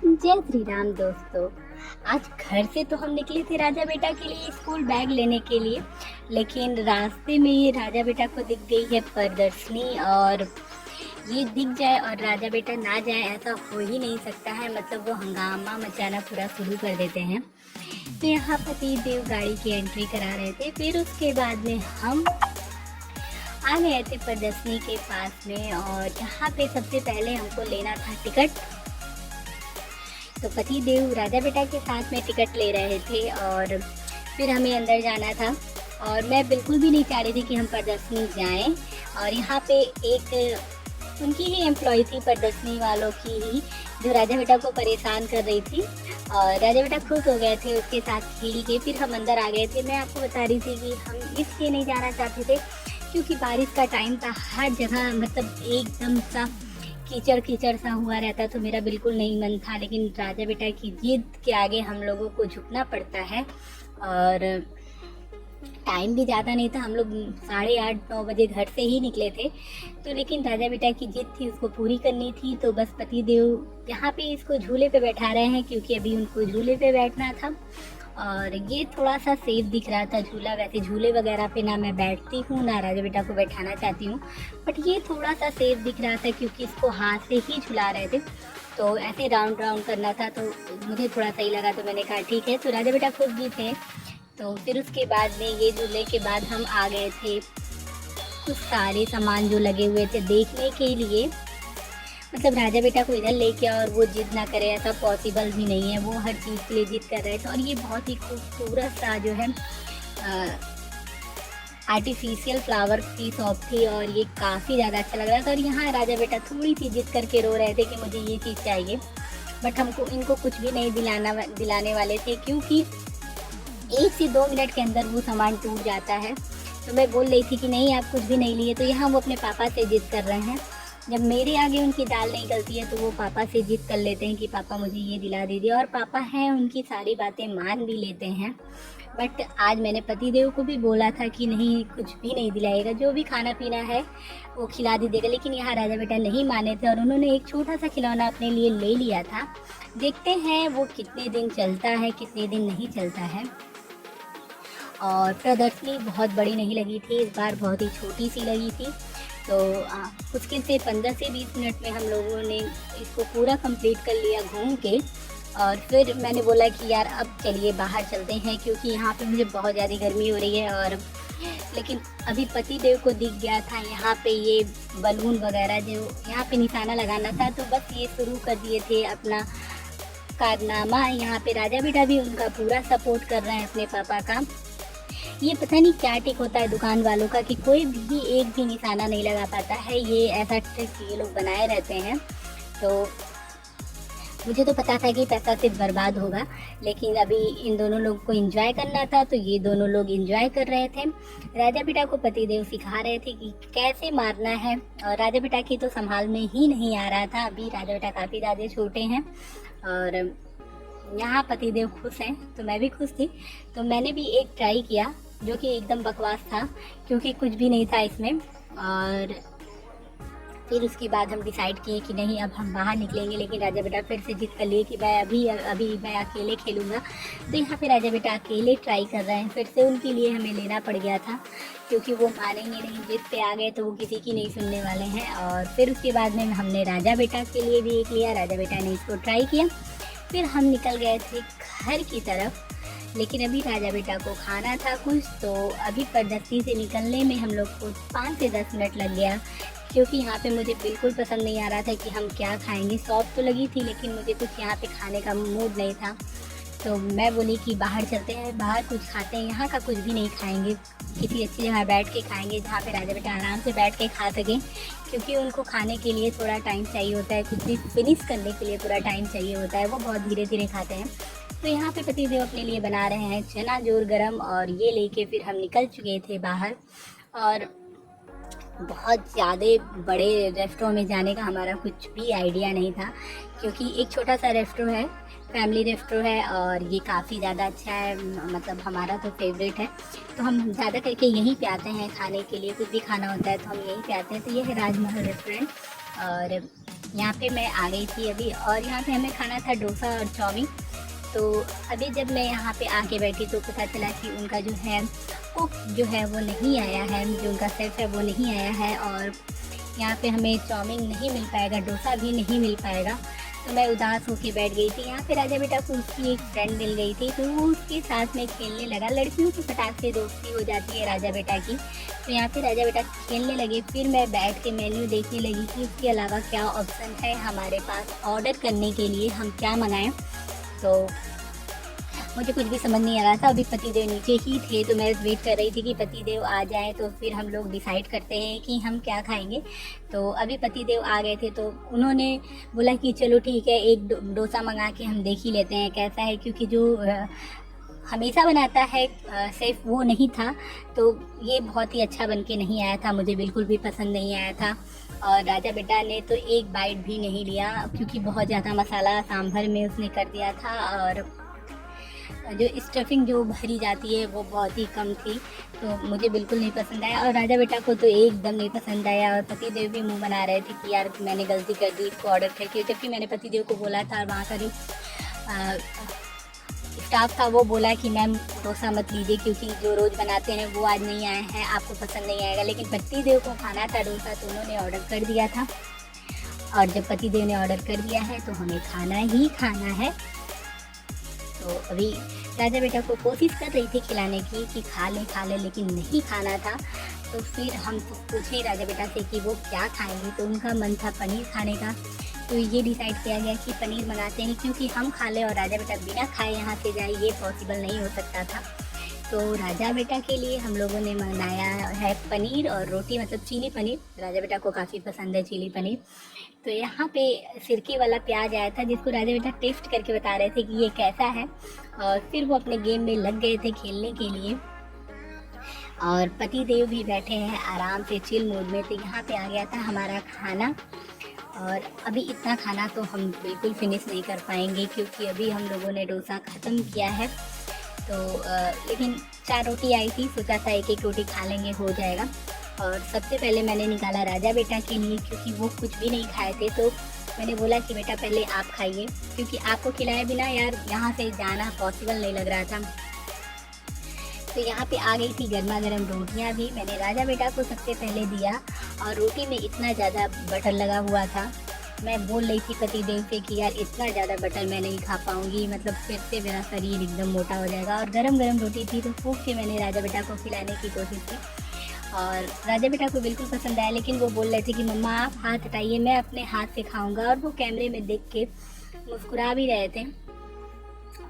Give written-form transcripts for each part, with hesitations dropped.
जय श्री राम दोस्तों। आज घर से तो हम निकले थे राजा बेटा के लिए स्कूल बैग लेने के लिए, लेकिन रास्ते में ये राजा बेटा को दिख गई है प्रदर्शनी। और ये दिख जाए और राजा बेटा ना जाए ऐसा हो ही नहीं सकता है। मतलब वो हंगामा मचाना पूरा शुरू कर देते हैं। तो यहाँ पति देव गाड़ी की एंट्री करा रहे थे। फिर उसके बाद में हम आ गए थे प्रदर्शनी के पास में, और यहाँ पे सबसे पहले हमको लेना था टिकट। तो पति देव राजा बेटा के साथ में टिकट ले रहे थे और फिर हमें अंदर जाना था। और मैं बिल्कुल भी नहीं चाह रही थी कि हम प्रदर्शनी जाएं। और यहाँ पे एक उनकी ही एम्प्लॉय थी प्रदर्शनी वालों की ही, जो राजा बेटा को परेशान कर रही थी। और राजा बेटा खुश हो गए थे उसके साथ खेल के। फिर हम अंदर आ गए थे। मैं आपको बता रही थी कि हम इसलिए नहीं जाना चाहते थे क्योंकि बारिश का टाइम था, हर जगह मतलब एकदम सा कीचड़ कीचड़ सा हुआ रहता, तो मेरा बिल्कुल नहीं मन था। लेकिन राजा बेटा की जिद के आगे हम लोगों को झुकना पड़ता है। और टाइम भी ज़्यादा नहीं था, हम लोग 8:30-9 बजे घर से ही निकले थे। तो लेकिन राजा बेटा की जिद थी, उसको पूरी करनी थी। तो बस पति देव यहाँ पे इसको झूले पे बैठा रहे हैं क्योंकि अभी उनको झूले पे बैठना था। और ये थोड़ा सा सेफ दिख रहा था झूला। वैसे झूले वगैरह पे ना मैं बैठती हूँ ना राजा बेटा को बैठाना चाहती हूँ, बट ये थोड़ा सा सेफ दिख रहा था क्योंकि इसको हाथ से ही झुला रहे थे। तो ऐसे राउंड राउंड करना था, तो मुझे थोड़ा सही लगा, तो मैंने कहा ठीक है। तो राजा बेटा खुद भी थे। तो फिर उसके बाद में ये झूले के बाद हम आ गए थे कुछ सारे सामान जो लगे हुए थे देखने के लिए। मतलब राजा बेटा को इधर लेके और वो जिद ना करे ऐसा पॉसिबल भी नहीं है। वो हर चीज़ के लिए जिद कर रहे थे। और ये बहुत ही खूबसूरत सा जो है आर्टिफिशियल फ्लावर की शॉप थी और ये काफ़ी ज़्यादा अच्छा लग रहा था। और यहाँ राजा बेटा थोड़ी सी जिद करके रो रहे थे कि मुझे ये चीज़ चाहिए, बट हमको इनको कुछ भी नहीं दिलाने वाले थे क्योंकि 1 से 2 मिनट के अंदर वो सामान टूट जाता है। तो मैं बोल रही थी कि नहीं आप कुछ भी नहीं लिए। तो यहाँ वो अपने पापा से जिद कर रहे हैं। जब मेरे आगे उनकी दाल नहीं गलती है तो वो पापा से जिद कर लेते हैं कि पापा मुझे ये दिला दीजिए। और पापा हैं, उनकी सारी बातें मान भी लेते हैं। बट आज मैंने पति देव को भी बोला था कि नहीं कुछ भी नहीं दिलाएगा, जो भी खाना पीना है वो खिला दीजिएगा। लेकिन यहाँ राजा बेटा नहीं माने थे और उन्होंने एक छोटा सा खिलौना अपने लिए ले लिया था। देखते हैं वो कितने दिन चलता है, कितने दिन नहीं चलता है। और प्रदर्शनी बहुत बड़ी नहीं लगी थी, इस बार बहुत ही छोटी सी लगी थी। तो मुश्किल से 15 से 20 मिनट में हम लोगों ने इसको पूरा कंप्लीट कर लिया घूम के। और फिर मैंने बोला कि यार अब चलिए बाहर चलते हैं क्योंकि यहाँ पे मुझे बहुत ज़्यादा गर्मी हो रही है। और लेकिन अभी पति देव को दिख गया था यहाँ पे ये बलून वगैरह जो यहाँ पे निशाना लगाना था, तो बस ये शुरू कर दिए थे अपना कारनामा। यहाँ पे राजा बेटा भी उनका पूरा सपोर्ट कर रहे हैं अपने पापा का। ये पता नहीं क्या टिक होता है दुकान वालों का कि कोई भी एक भी निशाना नहीं लगा पाता है। ये ऐसा ट्रिक ये लोग बनाए रहते हैं। तो मुझे तो पता था कि पैसा सिर्फ बर्बाद होगा, लेकिन अभी इन दोनों लोग को एंजॉय करना था तो ये दोनों लोग एंजॉय कर रहे थे। राजा बेटा को पति देव सिखा रहे थे कि कैसे मारना है। और राजा बेटा की तो संभाल में ही नहीं आ रहा था। अभी राजा बेटा काफ़ी ज़्यादा छोटे हैं और यहाँ पति देव खुश हैं तो मैं भी खुश थी। तो मैंने भी एक ट्राई किया जो कि एकदम बकवास था क्योंकि कुछ भी नहीं था इसमें। और फिर उसके बाद हम डिसाइड किए कि नहीं अब हम बाहर निकलेंगे। लेकिन राजा बेटा फिर से जिद कर लिए कि मैं अभी मैं अकेले खेलूँगा। तो यहाँ पे राजा बेटा अकेले ट्राई कर रहे हैं। फिर से उनके लिए हमें लेना पड़ गया था क्योंकि वो मानेंगे नहीं, जिद पे आ गए तो वो किसी की नहीं सुनने वाले हैं। और फिर उसके बाद में हमने राजा बेटा के लिए भी एक लिया। राजा बेटा ने इसको ट्राई किया। फिर हम निकल गए थे घर की तरफ। लेकिन अभी राजा बेटा को खाना था कुछ, तो अभी प्रदर्शनी से निकलने में हम लोग को 5 से 10 मिनट लग गया क्योंकि यहाँ पे मुझे बिल्कुल पसंद नहीं आ रहा था कि हम क्या खाएंगे। शॉप तो लगी थी लेकिन मुझे कुछ यहाँ पे खाने का मूड नहीं था। तो मैं बोली कि बाहर चलते हैं, बाहर कुछ खाते हैं। यहाँ का कुछ भी नहीं खाएंगे, किसी अच्छी जगह बैठ के खाएंगे जहाँ पे राजा बेटा आराम से बैठ के खा सकें क्योंकि उनको खाने के लिए थोड़ा टाइम चाहिए होता है, कुछ भी फिनिश करने के लिए पूरा टाइम चाहिए होता है। वो बहुत धीरे धीरे खाते हैं। तो यहाँ पे पति देव अपने लिए बना रहे हैं चना जोर गरम, और ये लेके फिर हम निकल चुके थे बाहर। और बहुत ज़्यादा बड़े रेस्टोरेंट में जाने का हमारा कुछ भी आइडिया नहीं था क्योंकि एक छोटा सा रेस्टोरेंट है, फैमिली रेस्टोरेंट है और ये काफ़ी ज़्यादा अच्छा है। मतलब हमारा तो फेवरेट है, तो हम ज़्यादा करके यहीं पे आते हैं खाने के लिए। कुछ भी खाना होता है तो हम यहीं पे आते हैं। तो ये है राजमहल रेस्टोरेंट। और यहाँ पे मैं आ गई थी अभी, और यहाँ पे हमें खाना था डोसा और चाउमीन। तो अभी जब मैं यहाँ पे आके बैठी तो पता चला कि उनका जो है कुक जो है वो नहीं आया है, जो उनका शेफ़ है वो नहीं आया है, और यहाँ पे हमें चाउमीन नहीं मिल पाएगा, डोसा भी नहीं मिल पाएगा। तो मैं उदास होके बैठ गई थी। यहाँ पे राजा बेटा को उसकी एक फ्रेंड मिल गई थी, तो वो उसके साथ में खेलने लगा। लड़कियों की फटाक से दोस्ती हो जाती है राजा बेटा की। तो यहाँ पे राजा बेटा खेलने लगे। फिर मैं बैठ के मेन्यू देखने लगी कि इसके अलावा क्या ऑप्शन है हमारे पास ऑर्डर करने के लिए, हम क्या मंगाएं। तो मुझे कुछ भी समझ नहीं आ रहा था। अभी पतिदेव नीचे ही थे, तो मैं वेट कर रही थी कि पतिदेव आ जाएं तो फिर हम लोग डिसाइड करते हैं कि हम क्या खाएंगे। तो अभी पतिदेव आ गए थे, तो उन्होंने बोला कि चलो ठीक है, एक डोसा मंगा के हम देख ही लेते हैं कैसा है, क्योंकि जो हमेशा बनाता है सिर्फ वो नहीं था, तो ये बहुत ही अच्छा बन के नहीं आया था, मुझे बिल्कुल भी पसंद नहीं आया था। और राजा बेटा ने तो एक बाइट भी नहीं लिया, क्योंकि बहुत ज़्यादा मसाला सांभर में उसने कर दिया था, और जो स्टफिंग जो भरी जाती है वो बहुत ही कम थी, तो मुझे बिल्कुल नहीं पसंद आया। और राजा बेटा को तो एकदम नहीं पसंद आया, और पतिदेव भी मुंह बना रहे थे कि यार मैंने गलती कर दी इसको ऑर्डर करके, जबकि मैंने पतिदेव को बोला था। और वहाँ का जो स्टाफ था वो बोला कि मैम डोसा मत लीजिए, क्योंकि जो रोज़ बनाते हैं वो आज नहीं आए हैं, आपको पसंद नहीं आएगा। लेकिन पतिदेव को खाना था डोसा, तो उन्होंने ऑर्डर कर दिया था। और जब पतिदेव ने ऑर्डर कर दिया है तो हमें खाना ही खाना है। तो अभी राजा बेटा को कोशिश कर रही थी खिलाने की कि खा ले, लेकिन नहीं खाना था। तो फिर हम तो पूछे राजा बेटा से कि वो क्या खाएंगे, तो उनका मन था पनीर खाने का। तो ये डिसाइड किया गया कि पनीर मंगाते हैं, क्योंकि हम खा लें और राजा बेटा बिना खाए यहाँ से जाए, ये पॉसिबल नहीं हो सकता था। तो राजा बेटा के लिए हम लोगों ने मंगाया है पनीर और रोटी, मतलब चिली पनीर। राजा बेटा को काफ़ी पसंद है चिली पनीर। तो यहाँ पे सिरके वाला प्याज आया था, जिसको राजा बेटा टेस्ट करके बता रहे थे कि ये कैसा है, और फिर वो अपने गेम में लग गए थे खेलने के लिए। और पति देव भी बैठे हैं आराम से चिल मूड में। तो यहाँ पे आ गया था हमारा खाना, और अभी इतना खाना तो हम बिल्कुल फिनिश नहीं कर पाएंगे, क्योंकि अभी हम लोगों ने डोसा ख़त्म किया है। तो लेकिन 4 रोटी आई थी, सोचा था एक एक रोटी खा लेंगे, हो जाएगा। और सबसे पहले मैंने निकाला राजा बेटा के लिए, क्योंकि वो कुछ भी नहीं खाए थे। तो मैंने बोला कि बेटा पहले आप खाइए, क्योंकि आपको खिलाए बिना यार यहाँ से जाना पॉसिबल नहीं लग रहा था। तो यहाँ पे आ गई थी गर्मा गर्म रोटियाँ भी। मैंने राजा बेटा को सबसे पहले दिया, और रोटी में इतना ज़्यादा बटर लगा हुआ था। मैं बोल रही थी पति देव से कि यार इतना ज़्यादा बटर मैं नहीं खा पाऊँगी, मतलब फिर से मेरा शरीर एकदम मोटा हो जाएगा। और गरम गरम रोटी थी, तो फूंक के मैंने राजा बेटा को खिलाने की कोशिश की, और राजा बेटा को बिल्कुल पसंद आया। लेकिन वो बोल रहे थे कि मम्मा आप हाथ हटाइए, मैं अपने हाथ से खाऊंगा। और वो कैमरे में देख के मुस्कुरा भी रहे थे,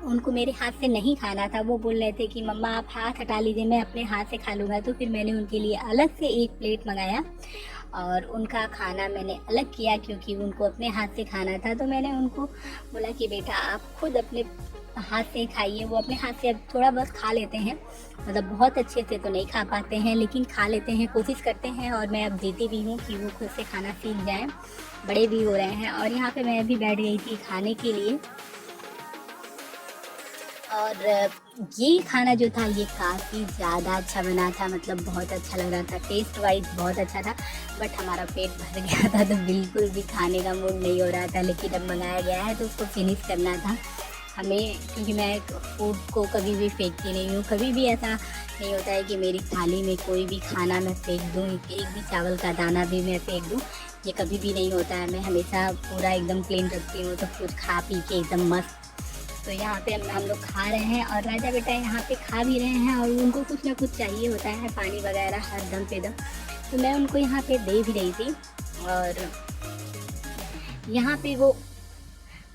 उनको मेरे हाथ से नहीं खाना था। वो बोल रहे थे कि मम्मा आप हाथ हटा लीजिए, मैं अपने हाथ से खा लूँगा। तो फिर मैंने उनके लिए अलग से एक प्लेट मंगाया, और उनका खाना मैंने अलग किया, क्योंकि उनको अपने हाथ से खाना था। तो मैंने उनको बोला कि बेटा आप खुद अपने हाथ से खाइए। वो अपने हाथ से अब थोड़ा बहुत खा लेते हैं, मतलब बहुत अच्छे से तो नहीं खा पाते हैं, लेकिन खा लेते हैं, कोशिश करते हैं। और मैं अब देती भी हूँ कि वो खुद से खाना सीख जाएं, बड़े भी हो रहे हैं। और यहाँ पे मैं भी बैठ गई थी खाने के लिए, और ये खाना जो था ये काफ़ी ज़्यादा अच्छा बना था, मतलब बहुत अच्छा लग रहा था, टेस्ट वाइज बहुत अच्छा था। बट हमारा पेट भर गया था, तो बिल्कुल भी खाने का मूड नहीं हो रहा था। लेकिन अब मंगाया गया है तो उसको फिनिश करना था हमें, क्योंकि मैं फूड को कभी भी फेंकती नहीं हूँ। कभी भी ऐसा नहीं होता है कि मेरी थाली में कोई भी खाना मैं फेंक दूँ, एक भी चावल का दाना भी मैं फेंक दूँ, ये कभी भी नहीं होता है। मैं हमेशा पूरा एकदम क्लीन रखती हूँ, सब कुछ खा पी के एकदम मस्त। तो यहाँ पे हम लोग खा रहे हैं, और राजा बेटा यहाँ पे खा भी रहे हैं, और उनको कुछ ना कुछ चाहिए होता है, पानी वगैरह हर दम पे दम। तो मैं उनको यहाँ पे दे भी रही थी। और यहाँ पे वो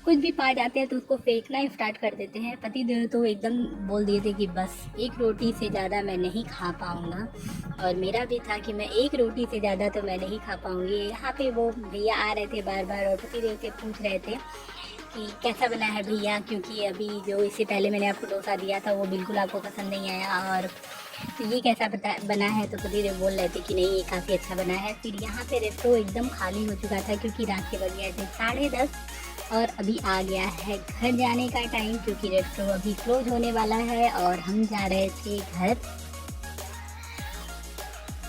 कुछ भी पा जाते हैं तो उसको फेंकना स्टार्ट कर देते हैं। पति देव तो एकदम बोल दिए थे कि बस एक रोटी से ज़्यादा मैं नहीं खा पाऊँगा, और मेरा भी था कि मैं एक रोटी से ज़्यादा तो मैं नहीं खा पाऊँगी। यहाँ पे वो भैया आ रहे थे बार बार, और पति देव से पूछ रहे थे कि कैसा बना है भैया, क्योंकि अभी जो इससे पहले मैंने आपको डोसा दिया था वो बिल्कुल आपको पसंद नहीं आया, और तो ये कैसा बना है। तो पति देव बोल रहे थे कि नहीं ये काफ़ी अच्छा बना है। फिर यहाँ पे रेस्टोरेंट एकदम खाली हो चुका था, क्योंकि रात के बज गए थे 10:30, और अभी आ गया है घर जाने का टाइम, क्योंकि रेस्टोरेंट अभी क्लोज होने वाला है, और हम जा रहे थे घर।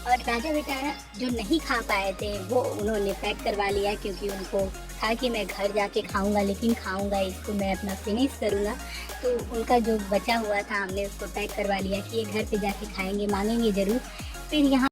और राजा बेटा जो नहीं खा पाए थे वो उन्होंने पैक करवा लिया, क्योंकि उनको था कि मैं घर जाके खाऊंगा, लेकिन खाऊंगा इसको मैं अपना फिनिश करूंगा। तो उनका जो बचा हुआ था हमने उसको पैक करवा लिया कि ये घर पे जाके खाएंगे, मांगेंगे ज़रूर। फिर यहाँ